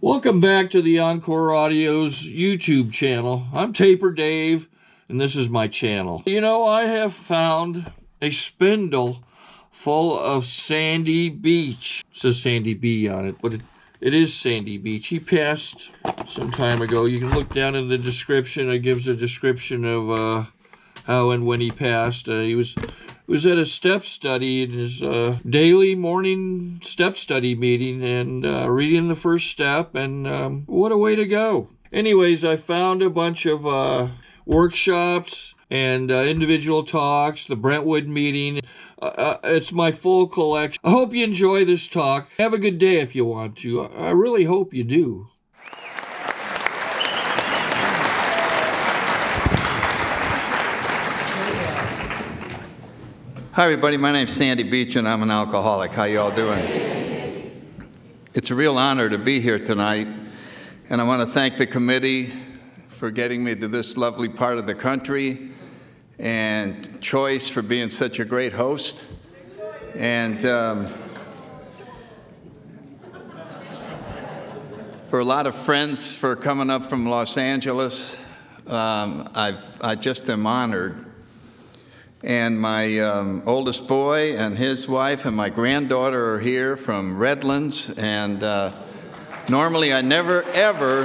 Welcome back to the Encore Audio's YouTube channel. I'm Taper Dave, and this is my channel. You know, I have found a spindle full of sandy beach. It says Sandy B on it, but it is Sandy Beach. He passed some time ago. You can look down in the description. It gives a description of how and when he passed. He was at a step study, in his daily morning step study meeting, and reading the first step, and what a way to go. Anyways, I found a bunch of workshops and individual talks, the Brentwood meeting. It's my full collection. I hope you enjoy this talk. Have a good day if you want to. I really hope you do. Hi everybody, my name's Sandy Beach and I'm an alcoholic. How you all doing? It's a real honor to be here tonight, and I want to thank the committee for getting me to this lovely part of the country, and Choice for being such a great host, and for a lot of friends for coming up from Los Angeles. I just am honored. And my oldest boy and his wife and my granddaughter are here from Redlands. And normally I never, ever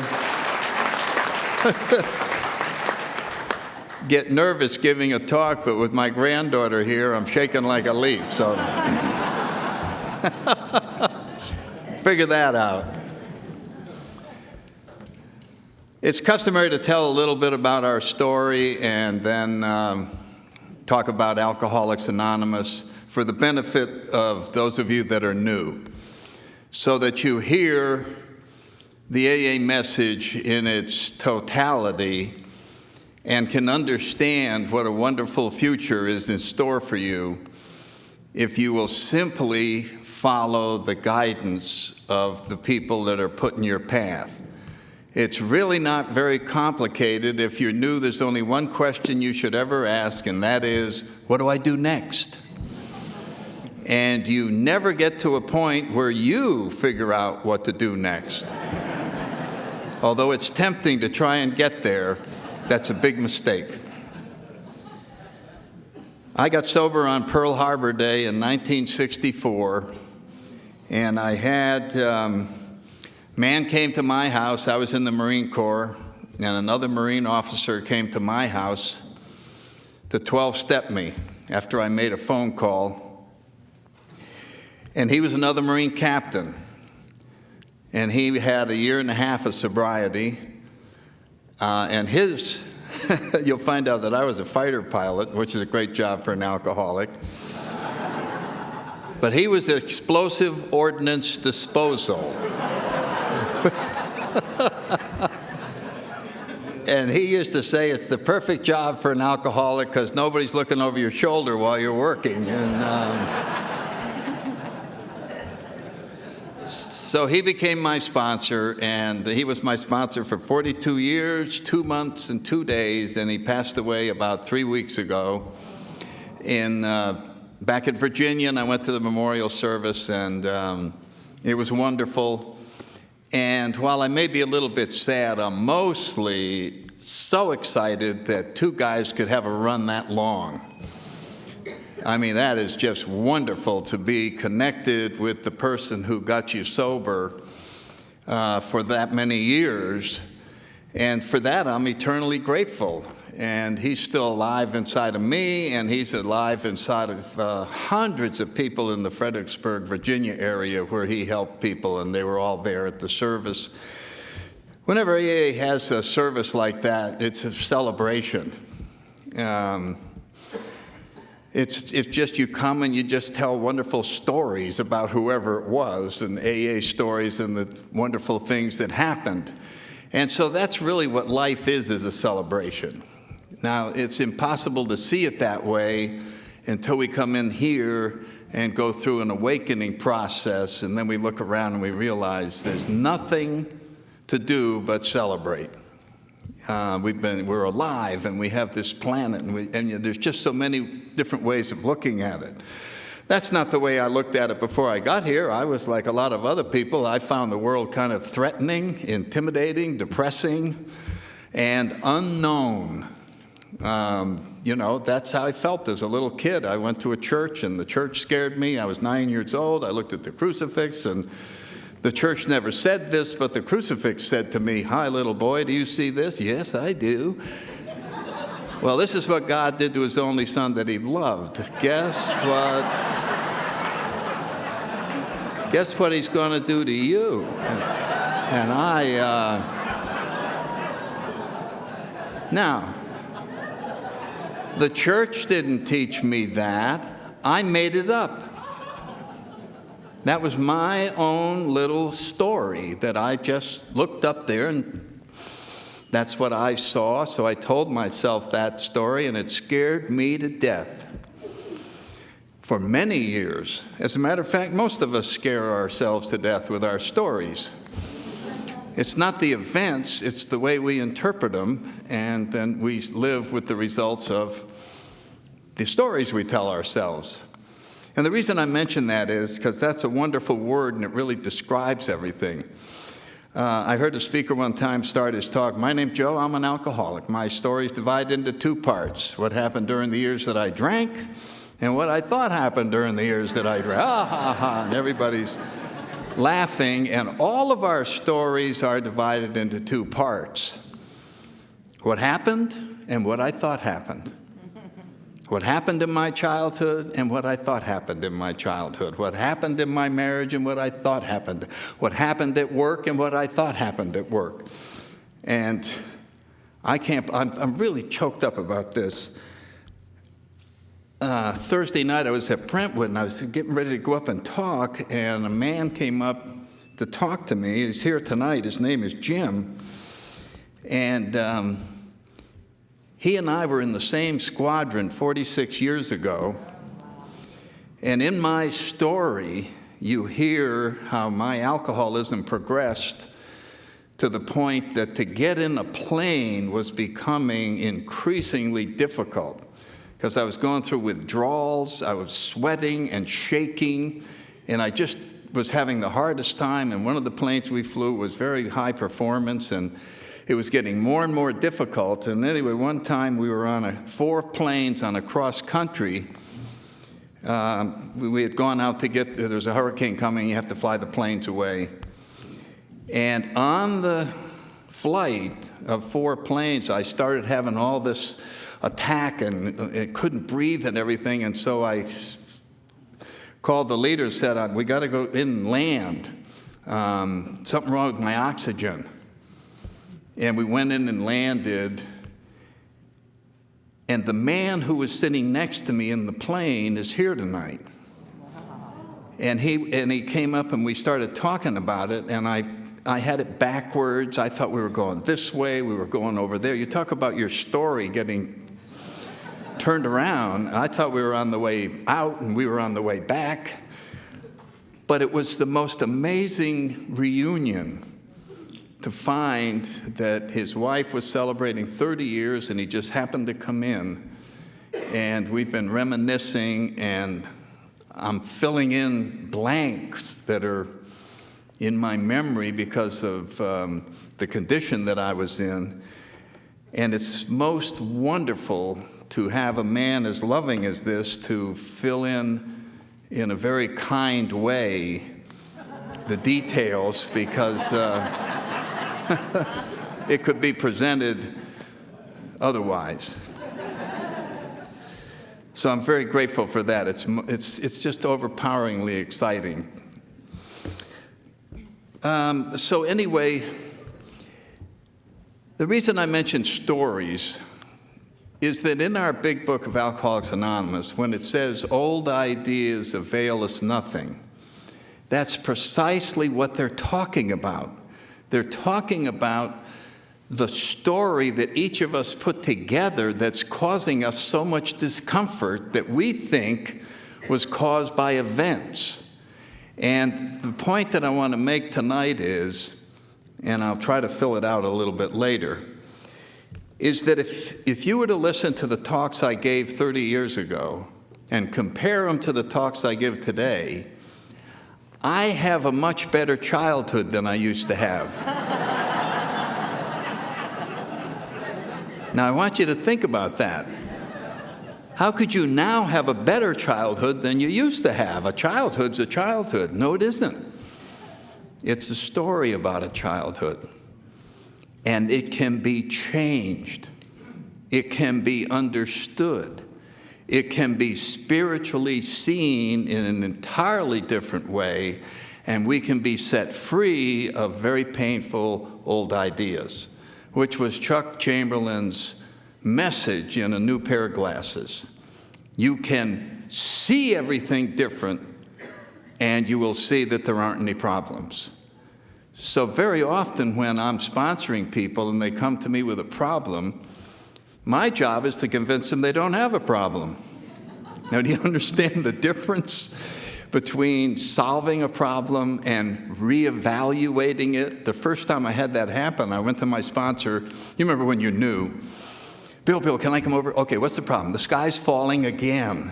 get nervous giving a talk, but with my granddaughter here, I'm shaking like a leaf. So figure that out. It's customary to tell a little bit about our story and then talk about Alcoholics Anonymous for the benefit of those of you that are new, so that you hear the AA message in its totality and can understand what a wonderful future is in store for you if you will simply follow the guidance of the people that are put in your path. It's really not very complicated. If you're new, there's only one question you should ever ask, and that is, what do I do next? And you never get to a point where you figure out what to do next. Although it's tempting to try and get there, that's a big mistake. I got sober on Pearl Harbor Day in 1964, and I had man came to my house. I was in the Marine Corps, and another Marine officer came to my house to 12-step me after I made a phone call. And he was another Marine captain, and he had a year and a half of sobriety. And his, you'll find out that I was a fighter pilot, which is a great job for an alcoholic. But he was explosive ordnance disposal. And he used to say it's the perfect job for an alcoholic because nobody's looking over your shoulder while you're working. And so he became my sponsor, and he was my sponsor for 42 years, 2 months, and 2 days, and he passed away about 3 weeks ago back in Virginia, and I went to the memorial service, and it was wonderful. And while I may be a little bit sad, I'm mostly so excited that two guys could have a run that long. I mean, that is just wonderful to be connected with the person who got you sober for that many years. And for that, I'm eternally grateful. And he's still alive inside of me, and he's alive inside of hundreds of people in the Fredericksburg, Virginia area where he helped people, and they were all there at the service. Whenever AA has a service like that, it's a celebration. It's just you come and you just tell wonderful stories about whoever it was, and AA stories and the wonderful things that happened. And so that's really what life is a celebration. Now, it's impossible to see it that way until we come in here and go through an awakening process, and then we look around and we realize there's nothing to do but celebrate. We're alive, and we have this planet, and there's just so many different ways of looking at it. That's not the way I looked at it before I got here. I was like a lot of other people. I found the world kind of threatening, intimidating, depressing, and unknown. That's how I felt as a little kid. I went to a church, and the church scared me. I was 9 years old. I looked at the crucifix, and the church never said this, but the crucifix said to me, "Hi, little boy, do you see this?" "Yes, I do." Well, this is what God did to his only son that he loved. Guess what? Guess what he's going to do to you? And now, the church didn't teach me that. I made it up. That was my own little story that I just looked up there, and that's what I saw. So I told myself that story, and it scared me to death for many years. As a matter of fact, most of us scare ourselves to death with our stories. It's not the events, it's the way we interpret them, and then we live with the results of the stories we tell ourselves. And the reason I mention that is because that's a wonderful word, and it really describes everything. I heard a speaker one time start his talk, "My name's Joe, I'm an alcoholic. My story's divided into two parts, what happened during the years that I drank and what I thought happened during the years that I drank." Ha, ha, ha, and everybody's laughing, and all of our stories are divided into two parts. What happened and what I thought happened. What happened in my childhood and what I thought happened in my childhood. What happened in my marriage and what I thought happened. What happened at work and what I thought happened at work. And I'm really choked up about this. Thursday night I was at Brentwood, and I was getting ready to go up and talk, and a man came up to talk to me. He's here tonight. His name is Jim. And he and I were in the same squadron 46 years ago. And in my story, you hear how my alcoholism progressed to the point that to get in a plane was becoming increasingly difficult because I was going through withdrawals, I was sweating and shaking, and I just was having the hardest time. And one of the planes we flew was very high performance, and it was getting more and more difficult. And anyway, one time we were on 4 planes on a cross country. We had gone out to there was a hurricane coming, you have to fly the planes away. And on the flight of 4 planes, I started having all this attack, and it couldn't breathe and everything. And so I called the leader, said, "We got to go in and land. Something wrong with my oxygen." And we went in and landed, and the man who was sitting next to me in the plane is here tonight. And he came up, and we started talking about it, and I had it backwards. I thought we were going this way, we were going over there. You talk about your story getting turned around. I thought we were on the way out, and we were on the way back. But it was the most amazing reunion to find that his wife was celebrating 30 years, and he just happened to come in. And we've been reminiscing, and I'm filling in blanks that are in my memory because of the condition that I was in. And it's most wonderful to have a man as loving as this to fill in a very kind way the details, because it could be presented otherwise. So I'm very grateful for that. It's just overpoweringly exciting. So anyway, the reason I mention stories is that in our big book of Alcoholics Anonymous, when it says old ideas avail us nothing, that's precisely what they're talking about. They're talking about the story that each of us put together that's causing us so much discomfort that we think was caused by events. And the point that I want to make tonight is, and I'll try to fill it out a little bit later, is that if you were to listen to the talks I gave 30 years ago, and compare them to the talks I give today, I have a much better childhood than I used to have. Now, I want you to think about that. How could you now have a better childhood than you used to have? A childhood's a childhood. No, it isn't. It's a story about a childhood. And it can be changed. It can be understood. It can be spiritually seen in an entirely different way, and we can be set free of very painful old ideas, which was Chuck Chamberlain's message in A New Pair of Glasses. You can see everything different, and you will see that there aren't any problems. So very often when I'm sponsoring people and they come to me with a problem, my job is to convince them they don't have a problem. Now, do you understand the difference between solving a problem and reevaluating it? The first time I had that happen, I went to my sponsor. You remember when you're new. Bill, can I come over? Okay, what's the problem? The sky's falling again.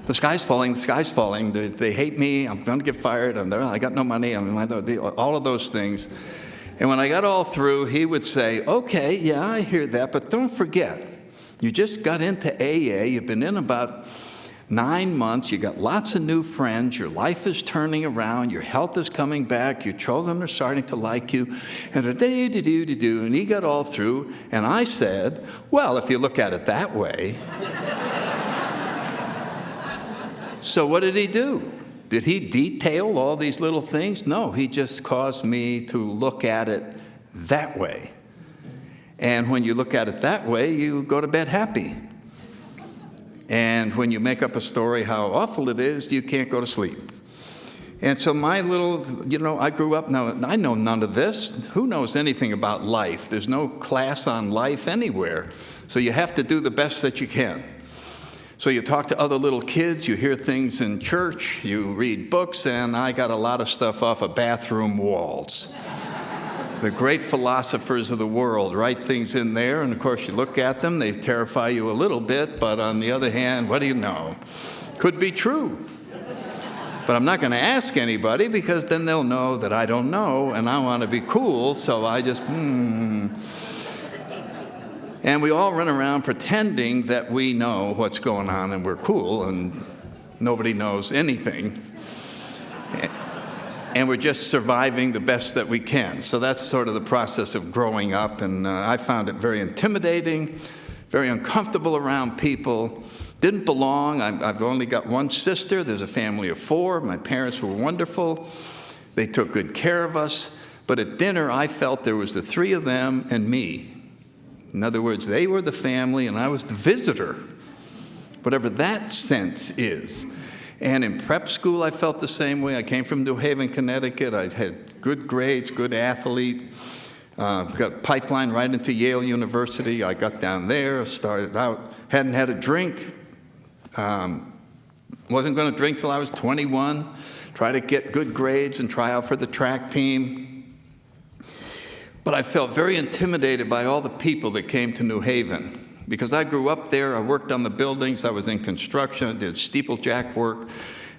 The sky's falling. They hate me. I'm going to get fired. I got no money. All of those things. And when I got all through, he would say, okay, yeah, I hear that, but don't forget, you just got into AA. You've been in about 9 months. You got lots of new friends. Your life is turning around. Your health is coming back. Your children are starting to like you. And he got all through. And I said, well, if you look at it that way. So what did he do? Did he detail all these little things? No, he just caused me to look at it that way. And when you look at it that way, you go to bed happy. And when you make up a story how awful it is, you can't go to sleep. And so my little, I grew up, now I know none of this. Who knows anything about life? There's no class on life anywhere. So you have to do the best that you can. So you talk to other little kids, you hear things in church, you read books, and I got a lot of stuff off of bathroom walls. The great philosophers of the world write things in there, and of course you look at them, they terrify you a little bit, but on the other hand, what do you know? Could be true. But I'm not going to ask anybody, because then they'll know that I don't know, and I want to be cool, so I just, And we all run around pretending that we know what's going on and we're cool, and nobody knows anything. And we're just surviving the best that we can. So that's sort of the process of growing up, and I found it very intimidating, very uncomfortable around people. Didn't belong. I've only got one sister. There's a family of 4. My parents were wonderful. They took good care of us. But at dinner, I felt there was the 3 of them and me. In other words, they were the family and I was the visitor, whatever that sense is. And in prep school, I felt the same way. I came from New Haven, Connecticut. I had good grades, good athlete. Got a pipeline right into Yale University. I got down there, started out, hadn't had a drink. Wasn't going to drink till I was 21. Try to get good grades and try out for the track team. But I felt very intimidated by all the people that came to New Haven. Because I grew up there, I worked on the buildings, I was in construction, I did steeplejack work.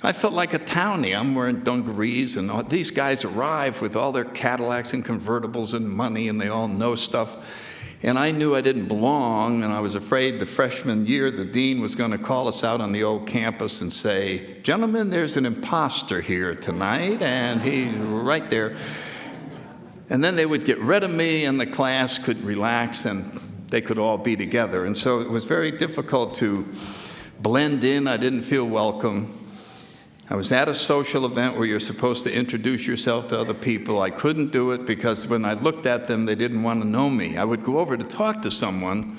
I felt like a townie. I'm wearing dungarees, and these guys arrive with all their Cadillacs and convertibles and money, and they all know stuff. And I knew I didn't belong, and I was afraid the freshman year the dean was going to call us out on the old campus and say, gentlemen, there's an imposter here tonight, and he right there. And then they would get rid of me, and the class could relax, and they could all be together. And so it was very difficult to blend in. I didn't feel welcome. I was at a social event where you're supposed to introduce yourself to other people. I couldn't do it because when I looked at them, they didn't want to know me. I would go over to talk to someone.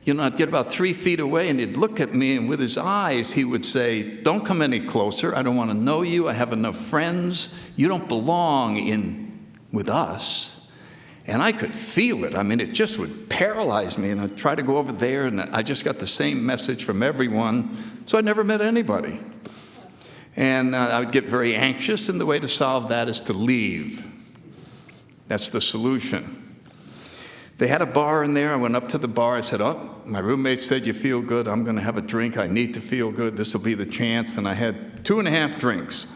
I'd get about 3 feet away, and he'd look at me, and with his eyes, he would say, don't come any closer. I don't want to know you. I have enough friends. You don't belong with us. And I could feel it. I mean, it just would paralyze me. And I'd try to go over there, and I just got the same message from everyone. So I never met anybody. And I would get very anxious, and the way to solve that is to leave. That's the solution. They had a bar in there. I went up to the bar. I said, oh, my roommate said you feel good. I'm going to have a drink. I need to feel good. This will be the chance. And I had 2.5 drinks.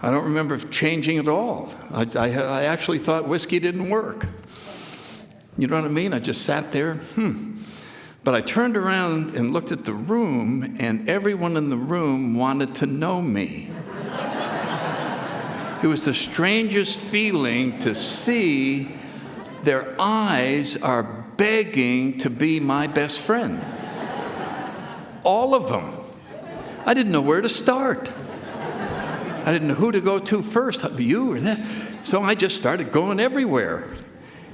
I don't remember changing at all. I actually thought whiskey didn't work. You know what I mean? I just sat there, But I turned around and looked at the room, and everyone in the room wanted to know me. It was the strangest feeling to see their eyes are begging to be my best friend. All of them. I didn't know where to start. I didn't know who to go to first, you or that. So I just started going everywhere.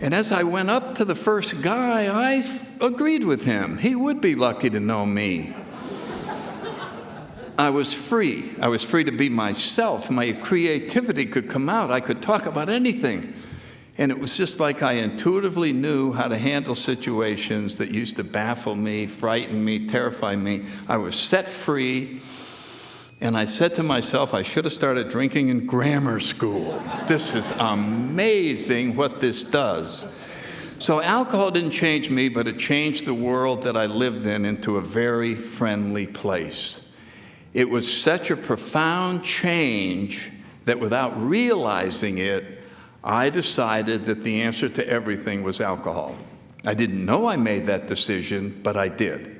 And as I went up to the first guy, I agreed with him. He would be lucky to know me. I was free. I was free to be myself. My creativity could come out. I could talk about anything. And it was just like I intuitively knew how to handle situations that used to baffle me, frighten me, terrify me. I was set free. And I said to myself, I should have started drinking in grammar school. This is amazing what this does. So alcohol didn't change me, but it changed the world that I lived in into a very friendly place. It was such a profound change that without realizing it, I decided that the answer to everything was alcohol. I didn't know I made that decision, but I did.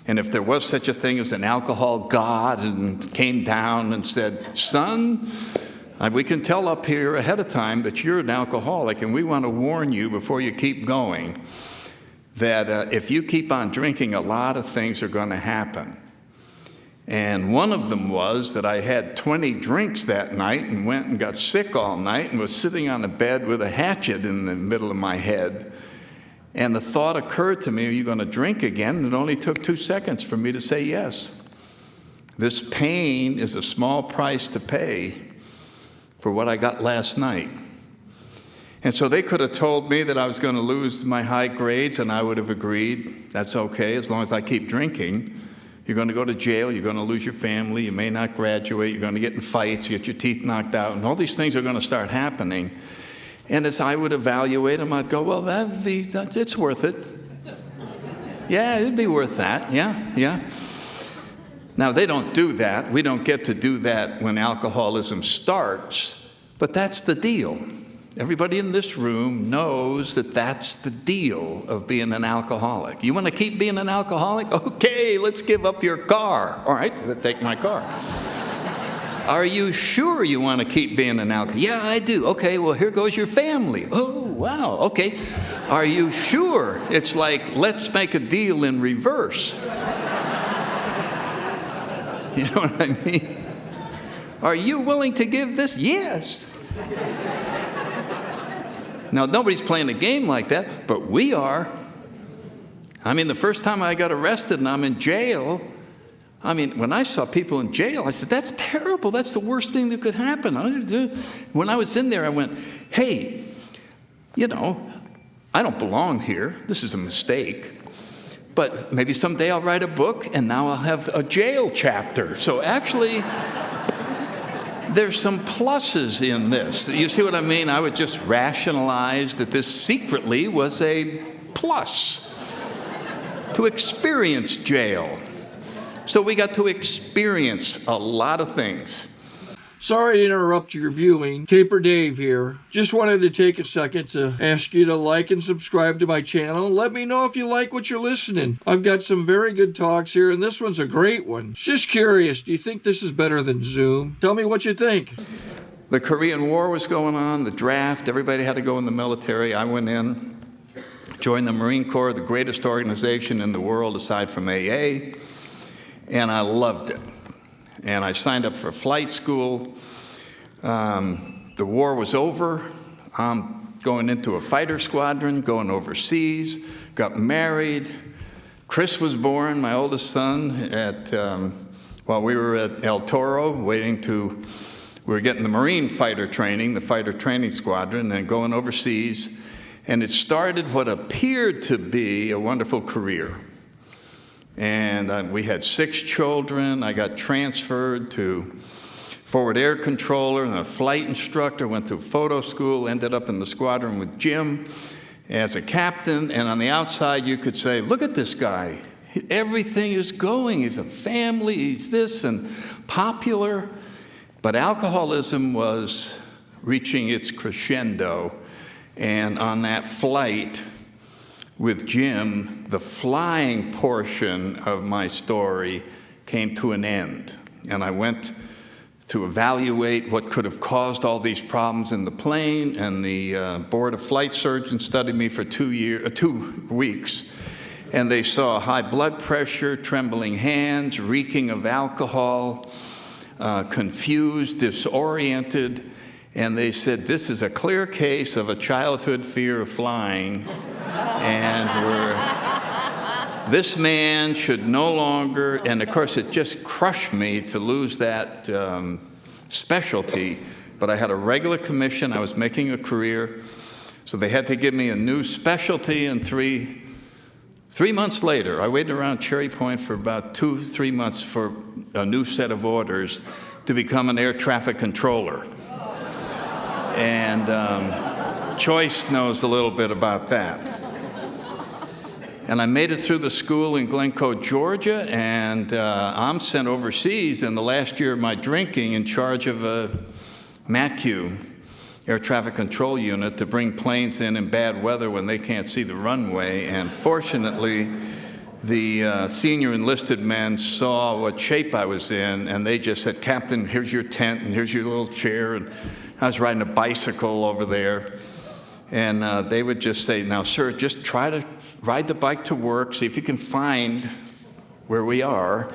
And if there was such a thing as an alcohol god and came down and said, son, we can tell up here ahead of time that you're an alcoholic, and we want to warn you before you keep going that if you keep on drinking, a lot of things are going to happen. And one of them was that I had 20 drinks that night and went and got sick all night and was sitting on a bed with a hatchet in the middle of my head. And the thought occurred to me, are you going to drink again? And it only took 2 seconds for me to say yes. This pain is a small price to pay for what I got last night. And so they could have told me that I was going to lose my high grades, and I would have agreed, that's okay, as long as I keep drinking. You're going to go to jail, you're going to lose your family, you may not graduate, you're going to get in fights, you get your teeth knocked out, and all these things are going to start happening. And as I would evaluate them, I'd go, well, it's worth it. Yeah, it'd be worth that. Yeah. Now, they don't do that. We don't get to do that when alcoholism starts, but that's the deal. Everybody in this room knows that that's the deal of being an alcoholic. You want to keep being an alcoholic? Okay, let's give up your car. All right, take my car. Are you sure you want to keep being an alcoholic? Yeah, I do. Okay, well, here goes your family. Oh, wow, okay. Are you sure? It's like, let's make a deal in reverse. You know what I mean? Are you willing to give this? Yes. Now, nobody's playing a game like that, but we are. I mean, the first time I got arrested and I'm in jail, when I saw people in jail, I said, that's terrible. That's the worst thing that could happen. When I was in there, I went, hey, I don't belong here. This is a mistake. But maybe someday I'll write a book, and now I'll have a jail chapter. So actually, there's some pluses in this. You see what I mean? I would just rationalize that this secretly was a plus to experience jail. So we got to experience a lot of things. Sorry to interrupt your viewing. Taper Dave here. Just wanted to take a second to ask you to like and subscribe to my channel. And let me know if you like what you're listening. I've got some very good talks here, and this one's a great one. Just curious, do you think this is better than Zoom? Tell me what you think. The Korean War was going on, the draft, everybody had to go in the military. I went in, joined the Marine Corps, the greatest organization in the world aside from AA, and I loved it. And I signed up for flight school. The war was over. I'm going into a fighter squadron, going overseas, got married. Chris was born, my oldest son, while we were at El Toro, we were getting the Marine fighter training, the fighter training squadron, and going overseas. And it started what appeared to be a wonderful career. And we had 6 children. I got transferred to forward air controller and a flight instructor, went through photo school, ended up in the squadron with Jim. as a captain, and on the outside you could say, look at this guy. Everything is going. He's a family, he's this, and popular. But alcoholism was reaching its crescendo. And on that flight with Jim, the flying portion of my story came to an end. And I went to evaluate what could have caused all these problems in the plane, and the board of flight surgeons studied me for 2 weeks. And they saw high blood pressure, trembling hands, reeking of alcohol, confused, disoriented. And they said, this is a clear case of a childhood fear of flying. And this man should no longer, and of course it just crushed me to lose that specialty. But I had a regular commission, I was making a career. So they had to give me a new specialty, and 3 months later, I waited around Cherry Point for about 2-3 months for a new set of orders to become an air traffic controller. And Choice knows a little bit about that. And I made it through the school in Glencoe, Georgia, and I'm sent overseas in the last year of my drinking in charge of a MATQ, air traffic control unit, to bring planes in bad weather when they can't see the runway. And fortunately, the senior enlisted men saw what shape I was in, and they just said, Captain, here's your tent, and here's your little chair. And I was riding a bicycle over there. And they would just say, now, sir, just try to ride the bike to work, see if you can find where we are.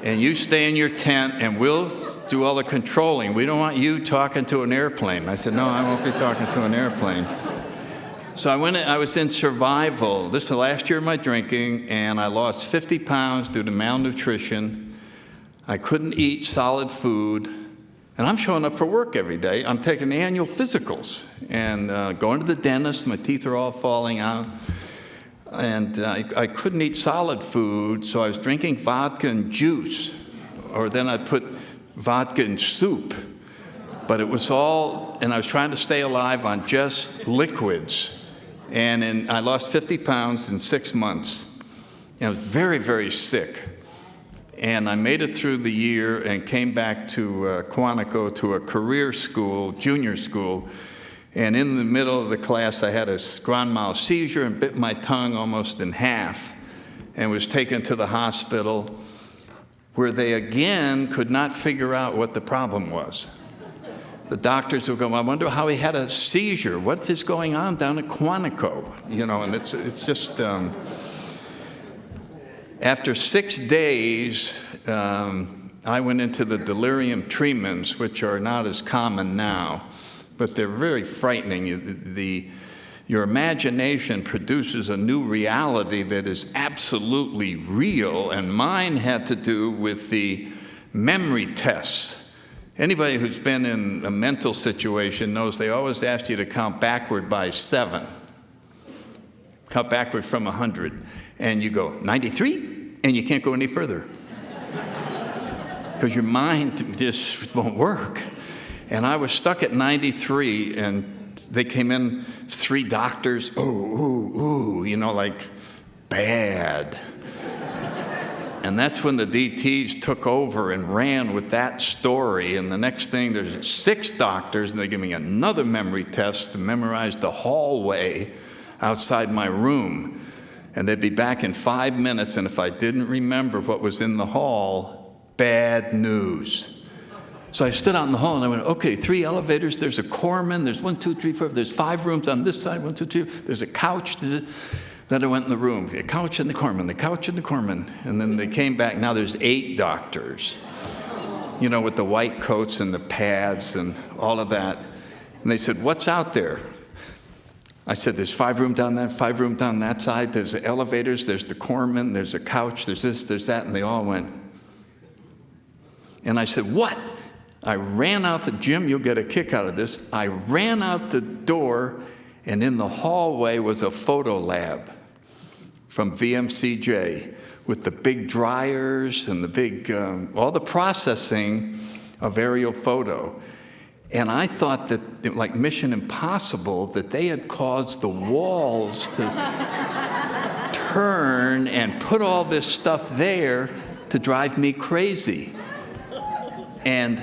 And you stay in your tent, and we'll do all the controlling. We don't want you talking to an airplane. I said, no, I won't be talking to an airplane. So I was in survival. This is the last year of my drinking, and I lost 50 pounds due to malnutrition. I couldn't eat solid food, and I'm showing up for work every day. I'm taking annual physicals and going to the dentist. My teeth are all falling out. And I couldn't eat solid food, so I was drinking vodka and juice, or then I'd put vodka in soup. But it was all, and I was trying to stay alive on just liquids. And I lost 50 pounds in 6 months. And I was very, very sick. And I made it through the year and came back to Quantico to a career school, junior school. And in the middle of the class, I had a grand mal seizure and bit my tongue almost in half and was taken to the hospital, where they again could not figure out what the problem was. The doctors would go, I wonder how he had a seizure. What is going on down at Quantico? You know, and it's just, after 6 days, I went into the delirium tremens, which are not as common now, but they're very frightening. Your imagination produces a new reality that is absolutely real, and mine had to do with the memory tests. Anybody who's been in a mental situation knows they always ask you to count backward by 7. Count backward from 100. And you go, 93? And you can't go any further. Because your mind just won't work. And I was stuck at 93, and they came in, 3 doctors, you know, like, bad. And that's when the DTs took over and ran with that story. And the next thing, there's 6 doctors, and they give me another memory test to memorize the hallway outside my room. And they'd be back in 5 minutes, and if I didn't remember what was in the hall, bad news. So I stood out in the hall, and I went, okay, 3 elevators, there's a corpsman, there's 1, 2, 3, 4, there's 5 rooms on this side, 1, 2, 2, there's a couch. Then I went in the room, a couch and the corpsman, the couch and the corpsman. And then they came back, now there's 8 doctors, you know, with the white coats and the pads and all of that. And they said, what's out there? I said, there's 5 rooms down that, 5 rooms down that side, there's the elevators, there's the corpsman, there's a couch, there's this, there's that, and they all went. And I said, what? I ran out the gym, you'll get a kick out of this. I ran out the door, and in the hallway was a photo lab from VMCJ with the big dryers and the big, all the processing of aerial photo. And I thought that, like Mission Impossible, that they had caused the walls to turn and put all this stuff there to drive me crazy. And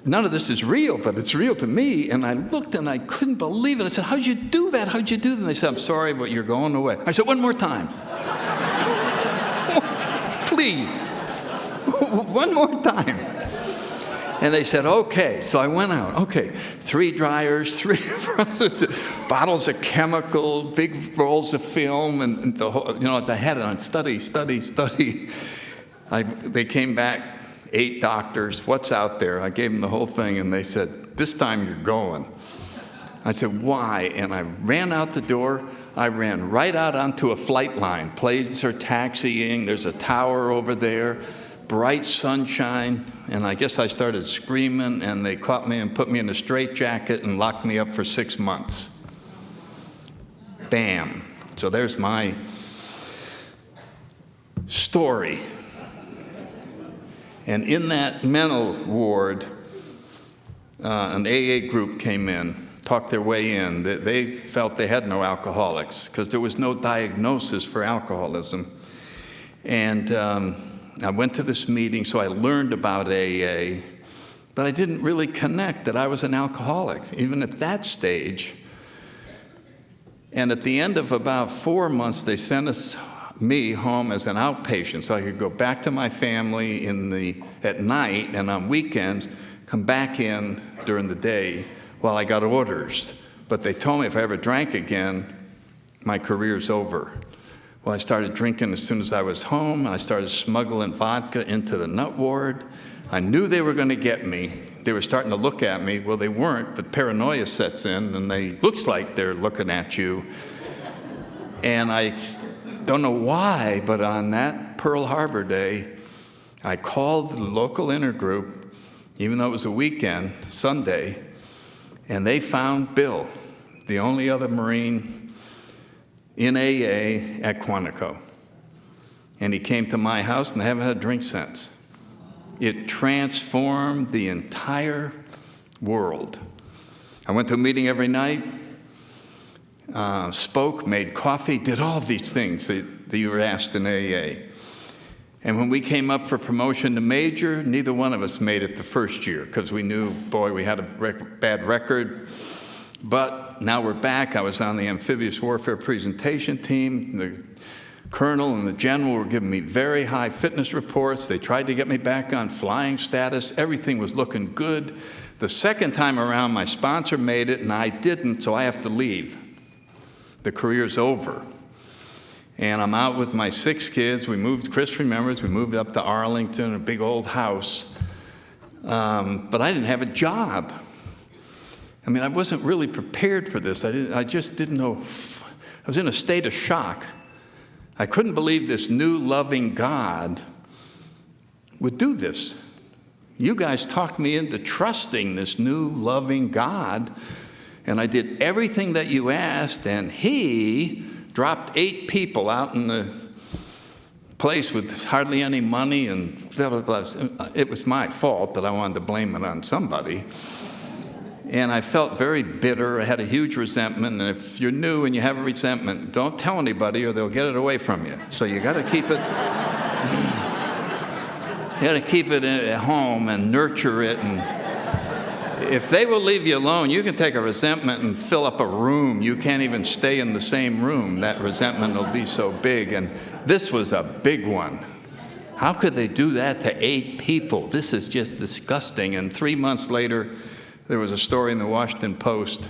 none of this is real, but it's real to me. And I looked and I couldn't believe it. I said, how'd you do that? How'd you do that? And they said, I'm sorry, but you're going away. I said, one more time. Please. One more time. And they said, okay. So I went out. Okay, 3 dryers, 3 bottles of chemical, big rolls of film, and the whole, as I had it on study. They came back, 8 doctors. What's out there? I gave them the whole thing, and they said, this time you're going. I said, why? And I ran out the door. I ran right out onto a flight line. Planes are taxiing. There's a tower over there. Bright sunshine, and I guess I started screaming, and they caught me and put me in a straitjacket and locked me up for 6 months. Bam. So there's my story. And in that mental ward, an AA group came in, talked their way in. They felt they had no alcoholics because there was no diagnosis for alcoholism. And I went to this meeting, so I learned about AA, but I didn't really connect that I was an alcoholic, even at that stage. And at the end of about 4 months, they sent me home as an outpatient, so I could go back to my family at night, and on weekends, come back in during the day while I got orders. But they told me if I ever drank again, my career's over. Well, I started drinking as soon as I was home. I started smuggling vodka into the nut ward. I knew they were going to get me. They were starting to look at me. Well, they weren't, but paranoia sets in, and looks like they're looking at you. And I don't know why, but on that Pearl Harbor day, I called the local intergroup, even though it was a weekend, Sunday, and they found Bill, the only other Marine in AA at Quantico. And he came to my house, and I haven't had a drink since. It transformed the entire world. I went to a meeting every night, spoke, made coffee, did all these things that you were asked in AA. And when we came up for promotion to major, neither one of us made it the first year because we knew, boy, we had a bad record. But now we're back. I was on the amphibious warfare presentation team. The colonel and the general were giving me very high fitness reports. They tried to get me back on flying status. Everything was looking good. The second time around, my sponsor made it, and I didn't, so I have to leave. The career's over. And I'm out with my 6 kids. Chris remembers, we moved up to Arlington, a big old house. But I didn't have a job. I mean, I wasn't really prepared for this. I just didn't know. I was in a state of shock. I couldn't believe this new loving God would do this. You guys talked me into trusting this new loving God, and I did everything that you asked, and he dropped 8 people out in the place with hardly any money, and blah, blah, blah. It was my fault, but I wanted to blame it on somebody. And I felt very bitter. I had a huge resentment. And if you're new and you have a resentment, don't tell anybody or they'll get it away from you. So you got to keep it. You got to keep it at home and nurture it. And if they will leave you alone, you can take a resentment and fill up a room. You can't even stay in the same room. That resentment will be so big. And this was a big one. How could they do that to 8 people? This is just disgusting. And 3 months later, there was a story in the Washington Post,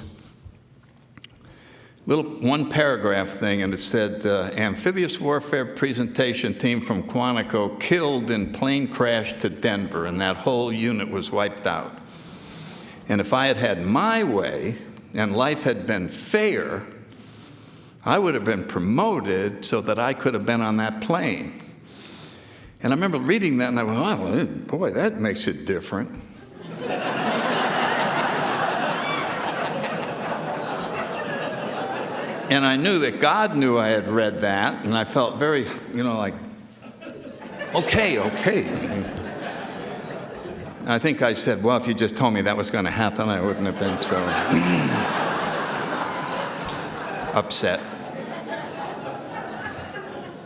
little 1-paragraph thing, and it said, amphibious warfare presentation team from Quantico killed in plane crash to Denver, and that whole unit was wiped out. And if I had had my way and life had been fair, I would have been promoted so that I could have been on that plane. And I remember reading that, and I went, oh, boy, that makes it different. And I knew that God knew I had read that, and I felt very, like, okay. I think I said, well, if you just told me that was going to happen, I wouldn't have been so upset.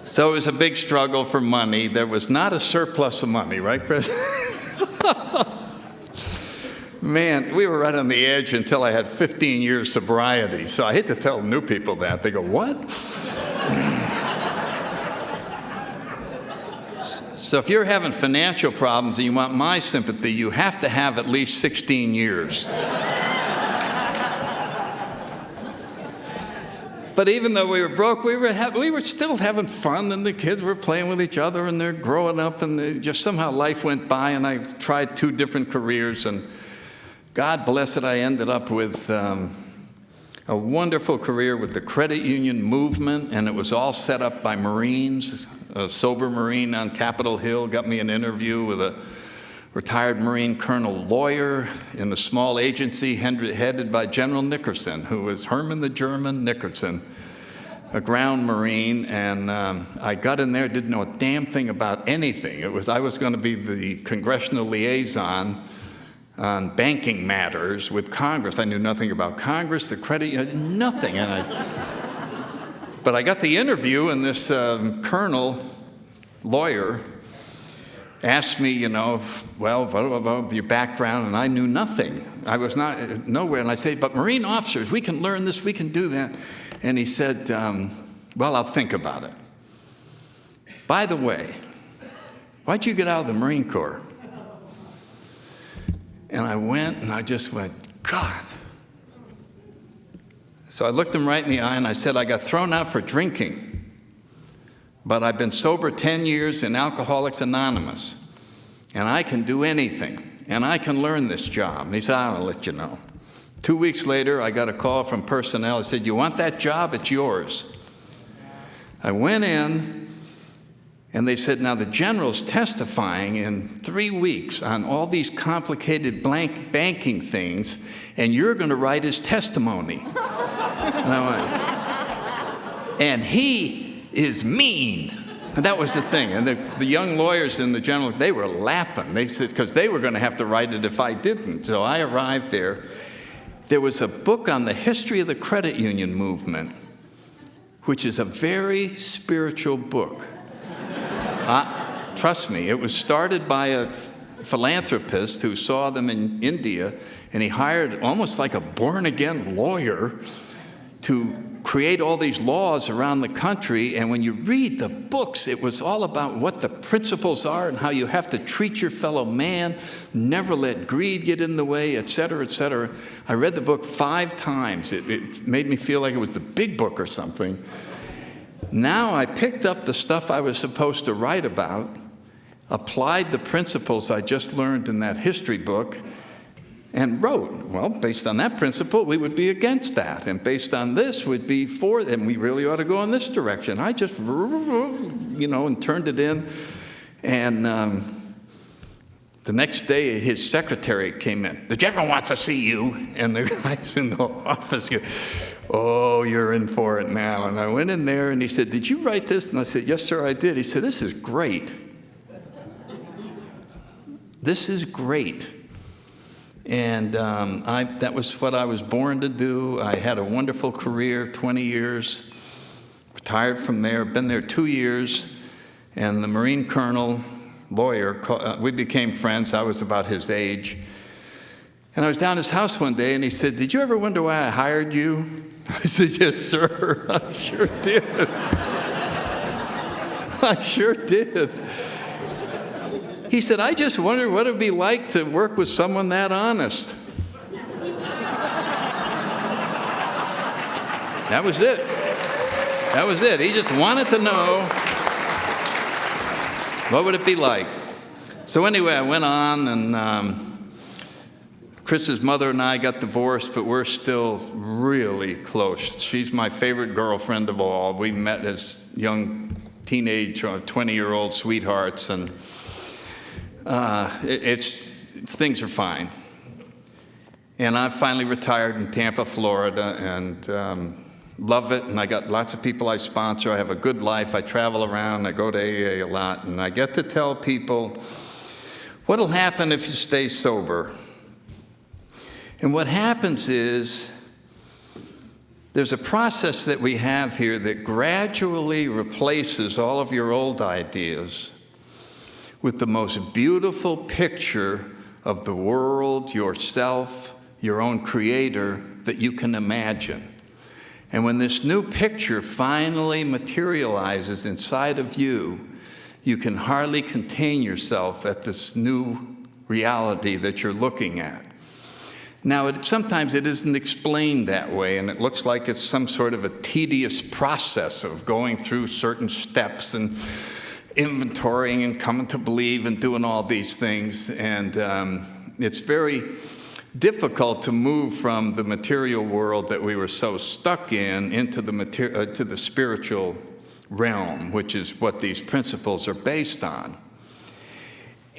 So it was a big struggle for money. There was not a surplus of money, right, Chris? Man, we were right on the edge until I had 15 years sobriety. So I hate to tell new people that. They go, what? So if you're having financial problems and you want my sympathy, you have to have at least 16 years. But even though we were broke, we were still having fun, and the kids were playing with each other, and they're growing up, and just somehow life went by, and I tried 2 different careers, and God bless it, I ended up with a wonderful career with the credit union movement, and it was all set up by Marines. A sober Marine on Capitol Hill got me an interview with a retired Marine colonel lawyer in a small agency headed by General Nickerson, who was Herman the German Nickerson, a ground Marine. And I got in there, didn't know a damn thing about anything. I was going to be the congressional liaison on banking matters with Congress. I knew nothing about Congress, the credit, nothing. But I got the interview, and this colonel lawyer asked me, well, what about your background? And I knew nothing. I was nowhere. And I said, but Marine officers, we can learn this, we can do that. And he said, well, I'll think about it. By the way, why'd you get out of the Marine Corps? And I went, and I just went, God. So I looked him right in the eye, and I said, I got thrown out for drinking, but I've been sober 10 years in Alcoholics Anonymous, and I can do anything, and I can learn this job. And he said, I'll let you know. 2 weeks later, I got a call from personnel. He said, you want that job? It's yours. I went in, and they said, now the general's testifying in 3 weeks on all these complicated banking things, and you're going to write his testimony. And I went, and he is mean. And that was the thing. And the young lawyers in the general, they were laughing. They said, because they were going to have to write it if I didn't. So I arrived there. There was a book on the history of the credit union movement, which is a very spiritual book. Trust me, it was started by a philanthropist who saw them in India, and he hired almost like a born-again lawyer to create all these laws around the country. And when you read the books, it was all about what the principles are and how you have to treat your fellow man, never let greed get in the way, et cetera, et cetera. I read the book 5 times. It made me feel like it was the big book or something. Now I picked up the stuff I was supposed to write about, applied the principles I just learned in that history book, and wrote. Well, based on that principle, we would be against that. And based on this, would be for it. And we really ought to go in this direction. I just, and turned it in. And the next day, his secretary came in. The general wants to see you. And the guys in the office go, oh, you're in for it now. And I went in there, and he said, did you write this? And I said, yes, sir, I did. He said, this is great. This is great. And that was what I was born to do. I had a wonderful career, 20 years, retired from there, been there 2 years. And the Marine colonel, lawyer, we became friends. I was about his age. And I was down at his house one day, and he said, did you ever wonder why I hired you? I said, yes, sir, I sure did. I sure did. He said, I just wondered what it would be like to work with someone that honest. That was it. That was it. He just wanted to know what would it be like. So anyway, I went on, and Chris's mother and I got divorced, but we're still really close. She's my favorite girlfriend of all. We met as young teenage or 20-year-old sweethearts, and things are fine. And I finally retired in Tampa, Florida, and love it. And I got lots of people I sponsor. I have a good life. I travel around. I go to AA a lot. And I get to tell people What'll happen if you stay sober? And what happens is there's a process that we have here that gradually replaces all of your old ideas with the most beautiful picture of the world, yourself, your own creator that you can imagine. And when this new picture finally materializes inside of you, you can hardly contain yourself at this new reality that you're looking at. Now, sometimes it isn't explained that way, and it looks like it's some sort of a tedious process of going through certain steps and inventorying and coming to believe and doing all these things. And it's very difficult to move from the material world that we were so stuck in into to the spiritual realm, which is what these principles are based on.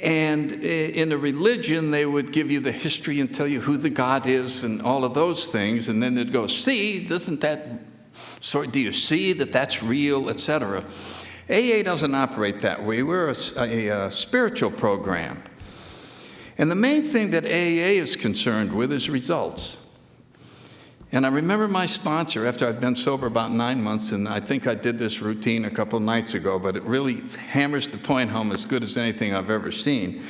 And in a religion, they would give you the history and tell you who the God is and all of those things, and then they'd go, see, doesn't that, do you see that that's real, etc. AA doesn't operate that way. We're a spiritual program. And the main thing that AA is concerned with is results. And I remember my sponsor, after I'd been sober about 9 months, and I think I did this routine a couple nights ago, but it really hammers the point home as good as anything I've ever seen.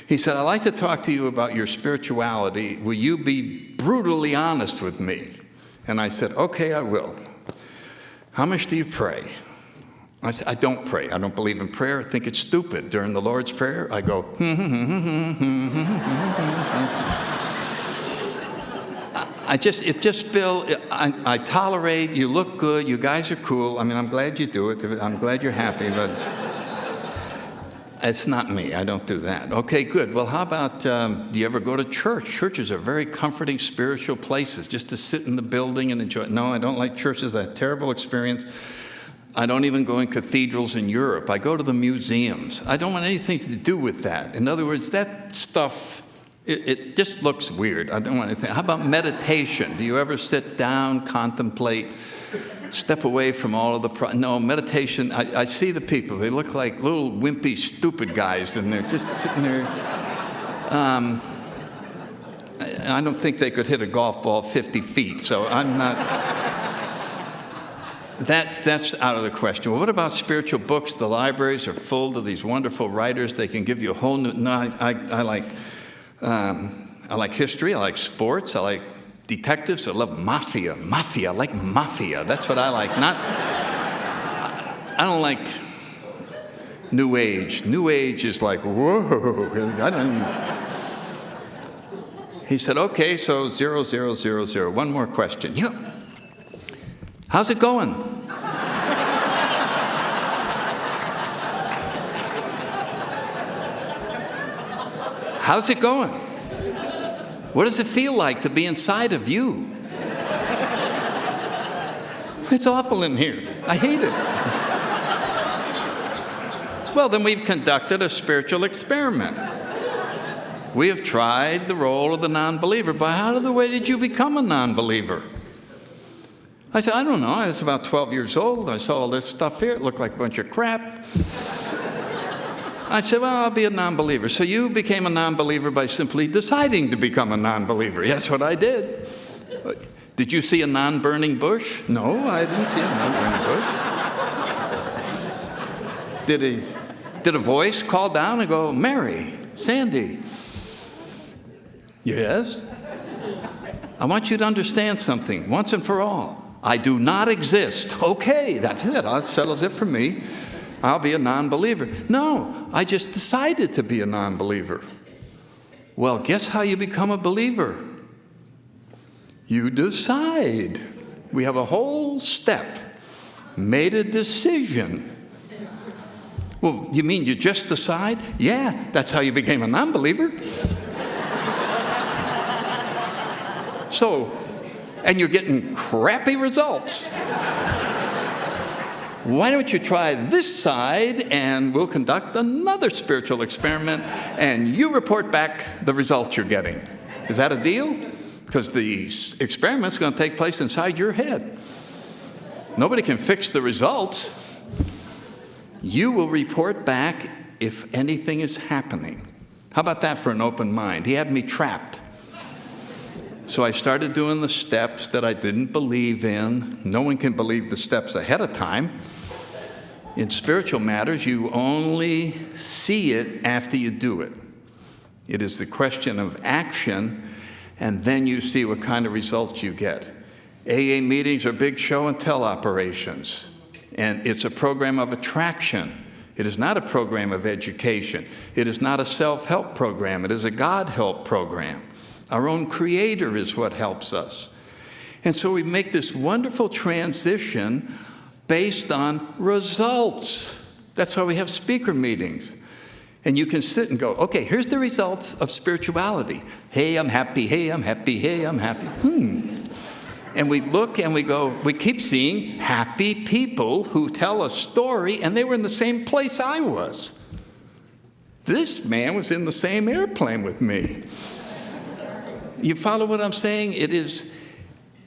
He said, I'd like to talk to you about your spirituality. Will you be brutally honest with me? And I said, okay, I will. How much do you pray? I said, I don't pray. I don't believe in prayer. I think it's stupid. During the Lord's Prayer, I go, Bill, I tolerate, you look good, you guys are cool. I mean, I'm glad you do it. I'm glad you're happy, but it's not me. I don't do that. Okay, good. Well, how about, do you ever go to church? Churches are very comforting spiritual places, just to sit in the building and enjoy. No, I don't like churches. I had a terrible experience. I don't even go in cathedrals in Europe. I go to the museums. I don't want anything to do with that. In other words, that stuff, it just looks weird. I don't want anything. How about meditation? Do you ever sit down, contemplate, step away from all of the... No, meditation, I see the people. They look like little wimpy, stupid guys, and they're just sitting there. I don't think they could hit a golf ball 50 feet, so I'm not... That's out of the question. Well, what about spiritual books? The libraries are full of these wonderful writers. They can give you a whole new... No, I like history. I like sports. I like detectives. I love mafia. I like mafia. That's what I like. I don't like New Age. New Age is like, whoa. He said, okay, so 0000. One more question. How's it going? How's it going? What does it feel like to be inside of you? It's awful in here. I hate it. Well, then we've conducted a spiritual experiment. We have tried the role of the non-believer. But how the way did you become a non-believer? I said, I don't know. I was about 12 years old. I saw all this stuff here. It looked like a bunch of crap. I said, well, I'll be a non-believer. So you became a non-believer by simply deciding to become a non-believer. That's what I did. Did you see a non-burning bush? No, I didn't see a non-burning bush. Did a voice call down and go, Mary, Sandy? Yes. I want you to understand something once and for all. I do not exist. Okay, that's it. That settles it for me. I'll be a non-believer. No, I just decided to be a non-believer. Well, guess how you become a believer? You decide. We have a whole step. Made a decision. Well, you mean you just decide? Yeah, that's how you became a non-believer. So, and you're getting crappy results. Why don't you try this side, and we'll conduct another spiritual experiment, and you report back the results you're getting. Is that a deal? Because the experiment's going to take place inside your head. Nobody can fix the results. You will report back if anything is happening. How about that for an open mind? He had me trapped. So I started doing the steps that I didn't believe in. No one can believe the steps ahead of time. In spiritual matters, you only see it after you do it. It is the question of action, and then you see what kind of results you get. AA meetings are big show and tell operations, and it's a program of attraction. It is not a program of education. It is not a self-help program. It is a God-help program. Our own Creator is what helps us. And so we make this wonderful transition based on results. That's why we have speaker meetings. And you can sit and go, okay, here's the results of spirituality. Hey, I'm happy. Hey, I'm happy. Hey, I'm happy. And we look and we go, we keep seeing happy people who tell a story, and they were in the same place I was. This man was in the same airplane with me. You follow what I'm saying? It is,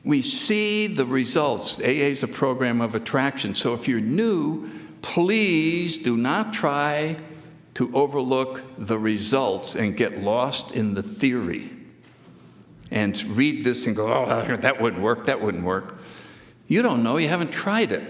we see the results. AA is a program of attraction. So if you're new, please do not try to overlook the results and get lost in the theory. And read this and go, oh, that wouldn't work, that wouldn't work. You don't know, you haven't tried it.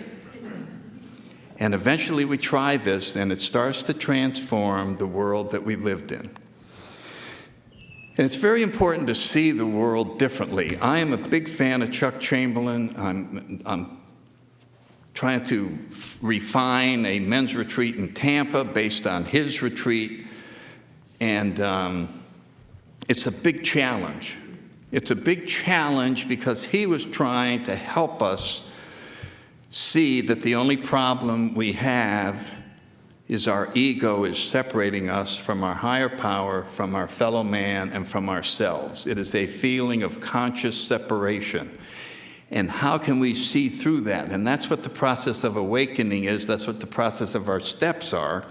And eventually we try this, and it starts to transform the world that we lived in. And it's very important to see the world differently. I am a big fan of Chuck Chamberlain. I'm trying to refine a men's retreat in Tampa based on his retreat. And it's a big challenge. It's a big challenge because he was trying to help us see that the only problem we have is our ego is separating us from our higher power, from our fellow man, and from ourselves. It is a feeling of conscious separation. And how can we see through that? And that's what the process of awakening is. That's what the process of our steps are.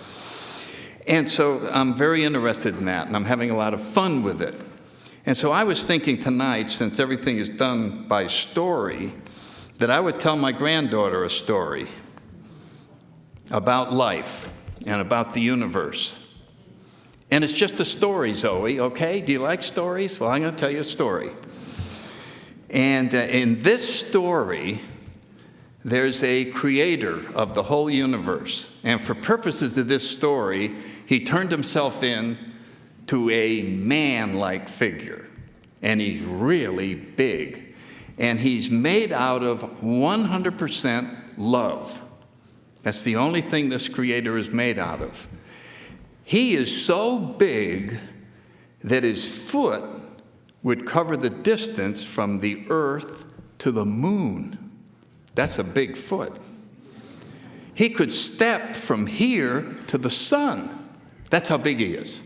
And so I'm very interested in that, and I'm having a lot of fun with it. And so I was thinking tonight, since everything is done by story, that I would tell my granddaughter a story about life and about the universe. And it's just a story, Zoe, okay? Do you like stories? Well, I'm going to tell you a story. And in this story, there's a creator of the whole universe. And for purposes of this story, he turned himself in to a man-like figure. And he's really big. And he's made out of 100% love. That's the only thing this creator is made out of. He is so big that his foot would cover the distance from the earth to the moon. That's a big foot. He could step from here to the sun. That's how big he is.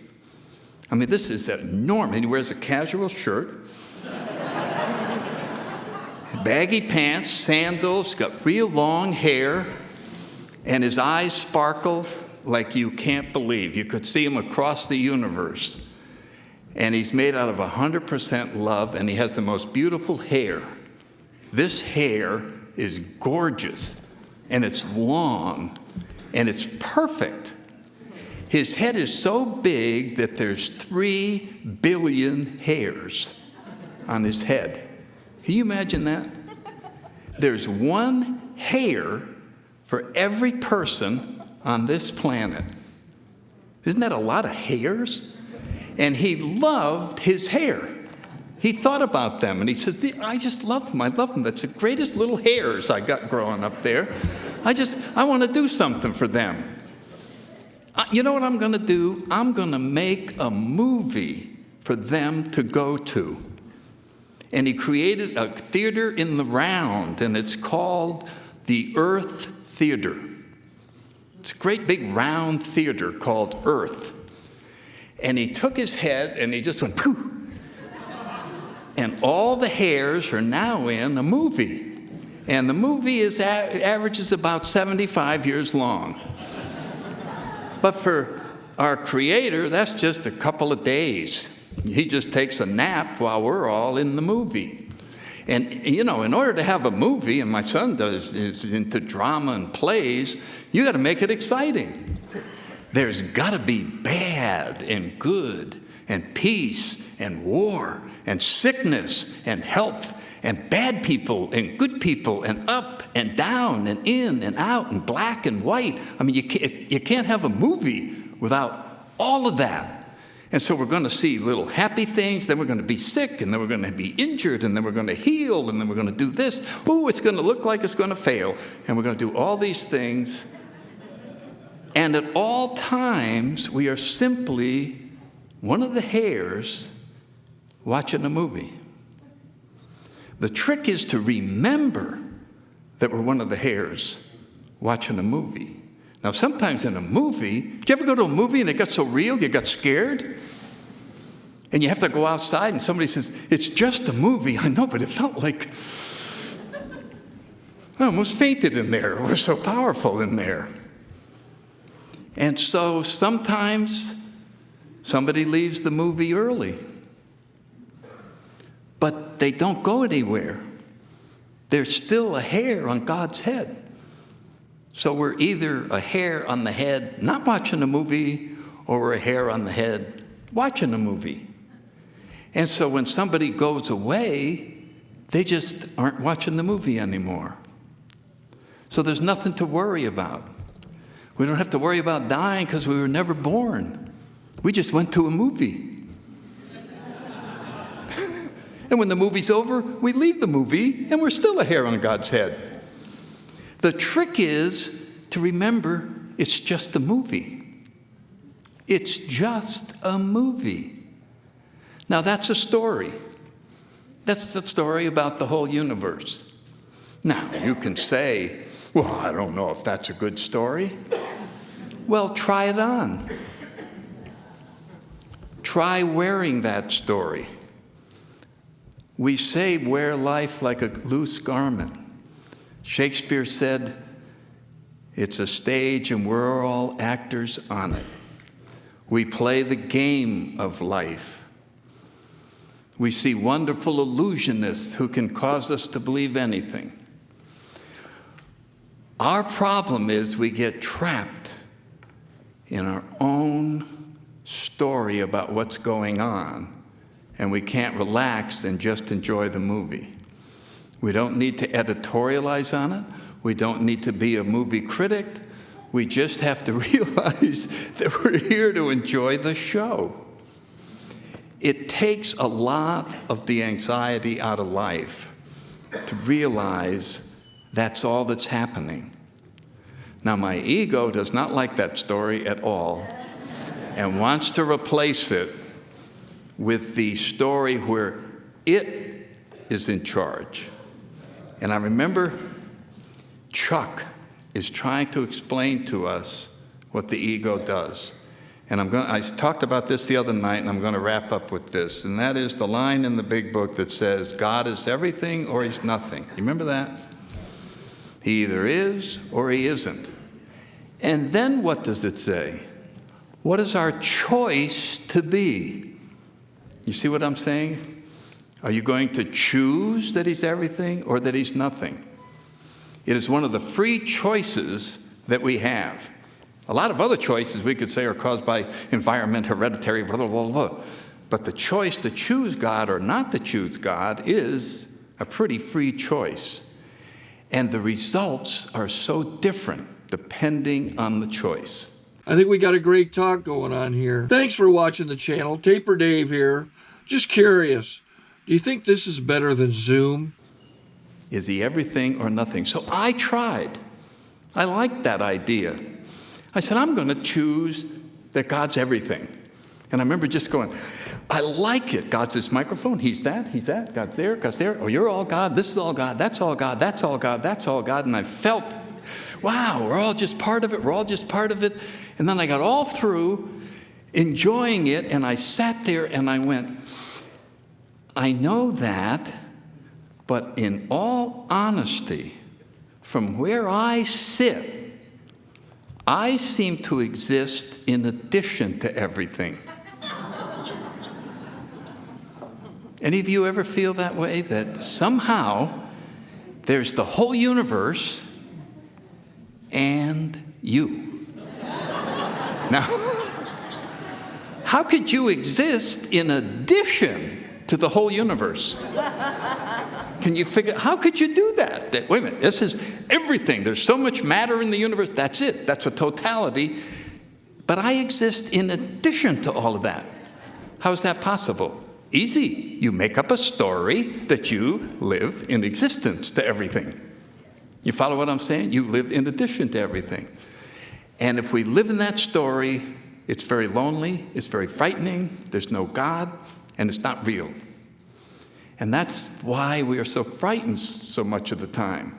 I mean, this is enormous. He wears a casual shirt, baggy pants, sandals, got real long hair, and his eyes sparkle like you can't believe. You could see him across the universe. And he's made out of 100% love, and he has the most beautiful hair. This hair is gorgeous, and it's long, and it's perfect. His head is so big that there's 3 billion hairs on his head. Can you imagine that? There's one hair for every person on this planet. Isn't that a lot of hairs? And he loved his hair. He thought about them, and he says, I just love them. I love them. That's the greatest little hairs I got growing up there. I want to do something for them. You know what I'm going to do? I'm going to make a movie for them to go to. And he created a theater in the round, and it's called the Earth Theater. It's a great big round theater called Earth. And he took his head and he just went poof. And all the hairs are now in a movie. And the movie averages about 75 years long. But for our creator, that's just a couple of days. He just takes a nap while we're all in the movie. And, you know, in order to have a movie, and my son is into drama and plays, you got to make it exciting. There's got to be bad and good and peace and war and sickness and health and bad people and good people and up and down and in and out and black and white. I mean, you can't have a movie without all of that. And so we're going to see little happy things, then we're going to be sick, and then we're going to be injured, and then we're going to heal, and then we're going to do this. Ooh, it's going to look like it's going to fail. And we're going to do all these things. And at all times, we are simply one of the hairs watching a movie. The trick is to remember that we're one of the hairs watching a movie. Now, sometimes in a movie, did you ever go to a movie and it got so real you got scared? And you have to go outside and somebody says, it's just a movie. I know, but it felt like I almost fainted in there. It was so powerful in there. And so sometimes somebody leaves the movie early, but they don't go anywhere. There's still a hair on God's head. So we're either a hair on the head not watching a movie, or we're a hair on the head watching a movie. And so when somebody goes away, they just aren't watching the movie anymore. So there's nothing to worry about. We don't have to worry about dying because we were never born. We just went to a movie. And when the movie's over, we leave the movie and we're still a hair on God's head. The trick is to remember it's just a movie. It's just a movie. Now that's a story. That's the story about the whole universe. Now you can say, well, I don't know if that's a good story. Well, try it on. Try wearing that story. We say wear life like a loose garment. Shakespeare said, it's a stage and we're all actors on it. We play the game of life. We see wonderful illusionists who can cause us to believe anything. Our problem is we get trapped in our own story about what's going on, and we can't relax and just enjoy the movie. We don't need to editorialize on it. We don't need to be a movie critic. We just have to realize that we're here to enjoy the show. It takes a lot of the anxiety out of life to realize that's all that's happening. Now, my ego does not like that story at all and wants to replace it with the story where it is in charge. And I remember Chuck is trying to explain to us what the ego does. And I talked about this the other night, and I'm going to wrap up with this. And that is the line in the big book that says, God is everything or he's nothing. You remember that? He either is or he isn't. And then what does it say? What is our choice to be? You see what I'm saying? Are you going to choose that he's everything or that he's nothing? It is one of the free choices that we have. A lot of other choices we could say are caused by environment, hereditary, blah, blah, blah, blah. But the choice to choose God or not to choose God is a pretty free choice. And the results are so different depending on the choice. I think we got a great talk going on here. Thanks for watching the channel. Taper Dave here. Just curious. Do you think this is better than Zoom? Is he everything or nothing? So I tried. I liked that idea. I said, I'm going to choose that God's everything. And I remember just going, I like it. God's this microphone. He's that. God's there. God's there. Oh, you're all God. This is all God. That's all God. That's all God. That's all God. And I felt, wow, we're all just part of it. We're all just part of it. And then I got all through enjoying it. And I sat there and I went, I know that, but in all honesty, from where I sit, I seem to exist in addition to everything. Any of you ever feel that way? That somehow there's the whole universe and you. Now, how could you exist in addition to the whole universe? Can you figure, how could you do that? Wait a minute, this is everything. There's so much matter in the universe. That's it. That's a totality. But I exist in addition to all of that. How is that possible? Easy. You make up a story that you live in existence to everything. You follow what I'm saying? You live in addition to everything. And if we live in that story, it's very lonely, it's very frightening, there's no God, and it's not real. And that's why we are so frightened so much of the time.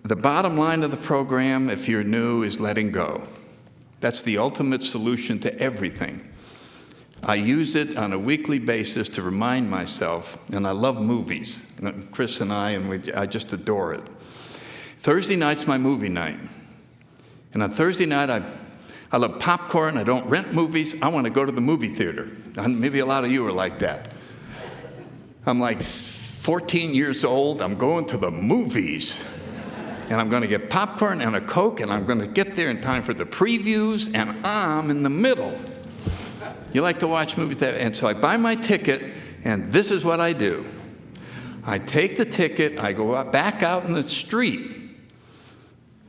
The bottom line of the program, if you're new, is letting go. That's the ultimate solution to everything. I use it on a weekly basis to remind myself, and I love movies. Chris and I just adore it. Thursday night's my movie night. And on Thursday night, I love popcorn. I don't rent movies. I want to go to the movie theater. And maybe a lot of you are like that. I'm like 14 years old. I'm going to the movies. And I'm going to get popcorn and a Coke, and I'm going to get there in time for the previews, and I'm in the middle. You like to watch movies? And so I buy my ticket, and this is what I do. I take the ticket. I go back out in the street.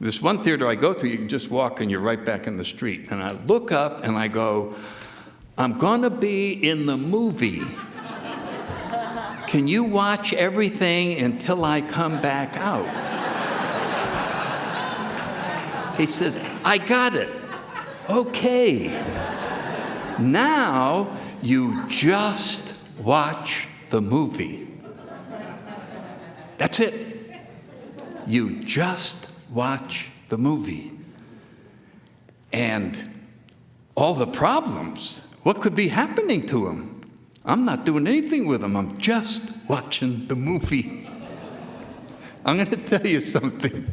This one theater I go to, you can just walk, and you're right back in the street. And I look up, and I go, I'm going to be in the movie. Can you watch everything until I come back out? He says, I got it. Okay. Now you just watch the movie. That's it. You just watch the movie. And all the problems, what could be happening to them? I'm not doing anything with them. I'm just watching the movie. I'm going to tell you something.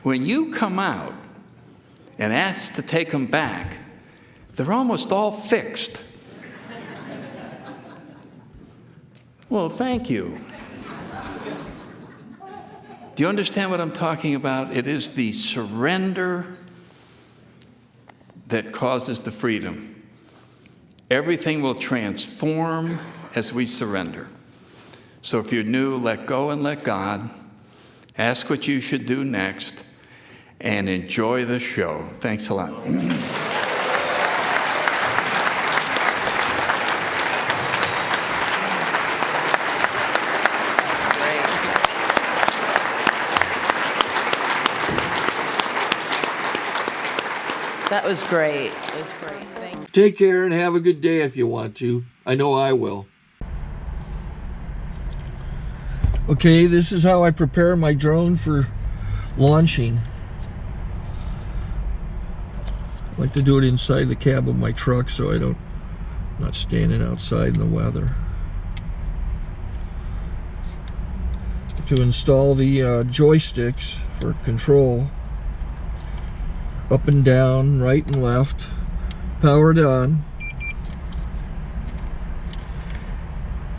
When you come out and ask to take them back, they're almost all fixed. Well, thank you. Do you understand what I'm talking about? It is the surrender that causes the freedom. Everything will transform as we surrender. So if you're new, let go and let God. Ask what you should do next, and enjoy the show. Thanks a lot. That was great. That was great. Thank you. Take care and have a good day if you want to. I know I will. Okay, this is how I prepare my drone for launching. I like to do it inside the cab of my truck so I'm not standing outside in the weather. To install the joysticks for control, up and down, right and left, powered on.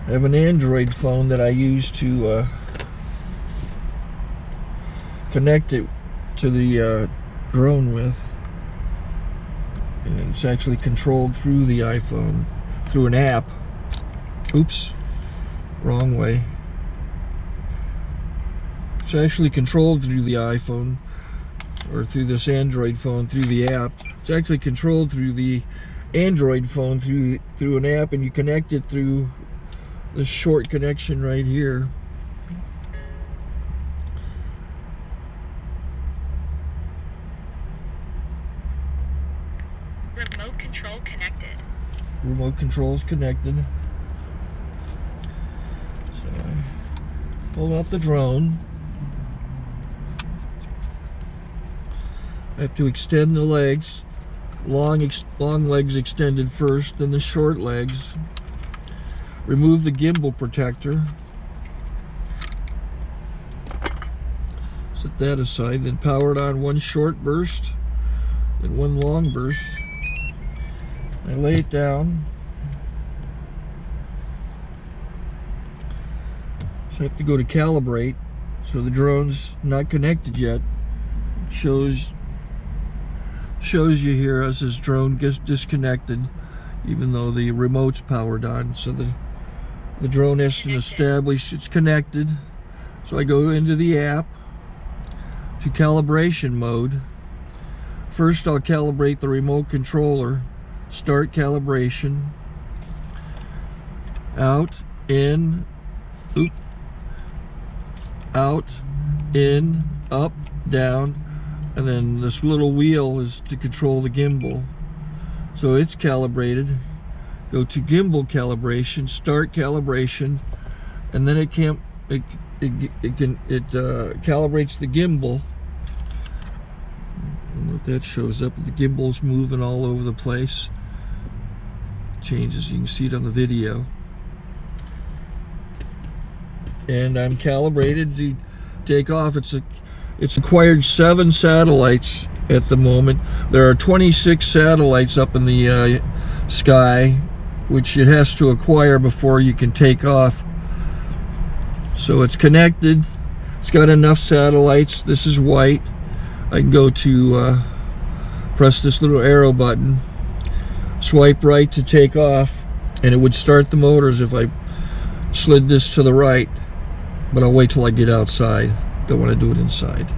I have an Android phone that I use to connect it to the drone with. And it's actually controlled through the iPhone, through an app. Oops, wrong way. It's actually controlled through the iPhone, or through this Android phone, through the app. It's actually controlled through the Android phone, through an app, and you connect it through this short connection right here. Remote control connected. Remote control's connected. So I pull out the drone. I have to extend the legs. Long legs extended first, then the short legs. Remove the gimbal protector. Set that aside, then power it on one short burst, then one long burst. I lay it down. So I have to go to calibrate. So the drone's not connected yet. It shows shows you here as this drone gets disconnected, even though the remote's powered on. So the drone has to establish it's connected. So I go into the app to calibration mode. First I'll calibrate the remote controller. Start calibration. Out, in, oop, out, in, up, down, and then this little wheel is to control the gimbal. So it's calibrated. Go to gimbal calibration, start calibration, and then it calibrates the gimbal. I don't know if that shows up. The gimbal's moving all over the place. Changes, you can see it on the video. And I'm calibrated to take off. It's acquired 7 satellites at the moment. There are 26 satellites up in the sky, which it has to acquire before you can take off. So it's connected. It's got enough satellites. This is white. I can go to press this little arrow button, swipe right to take off, and it would start the motors if I slid this to the right. But I'll wait till I get outside. Don't want to do it inside.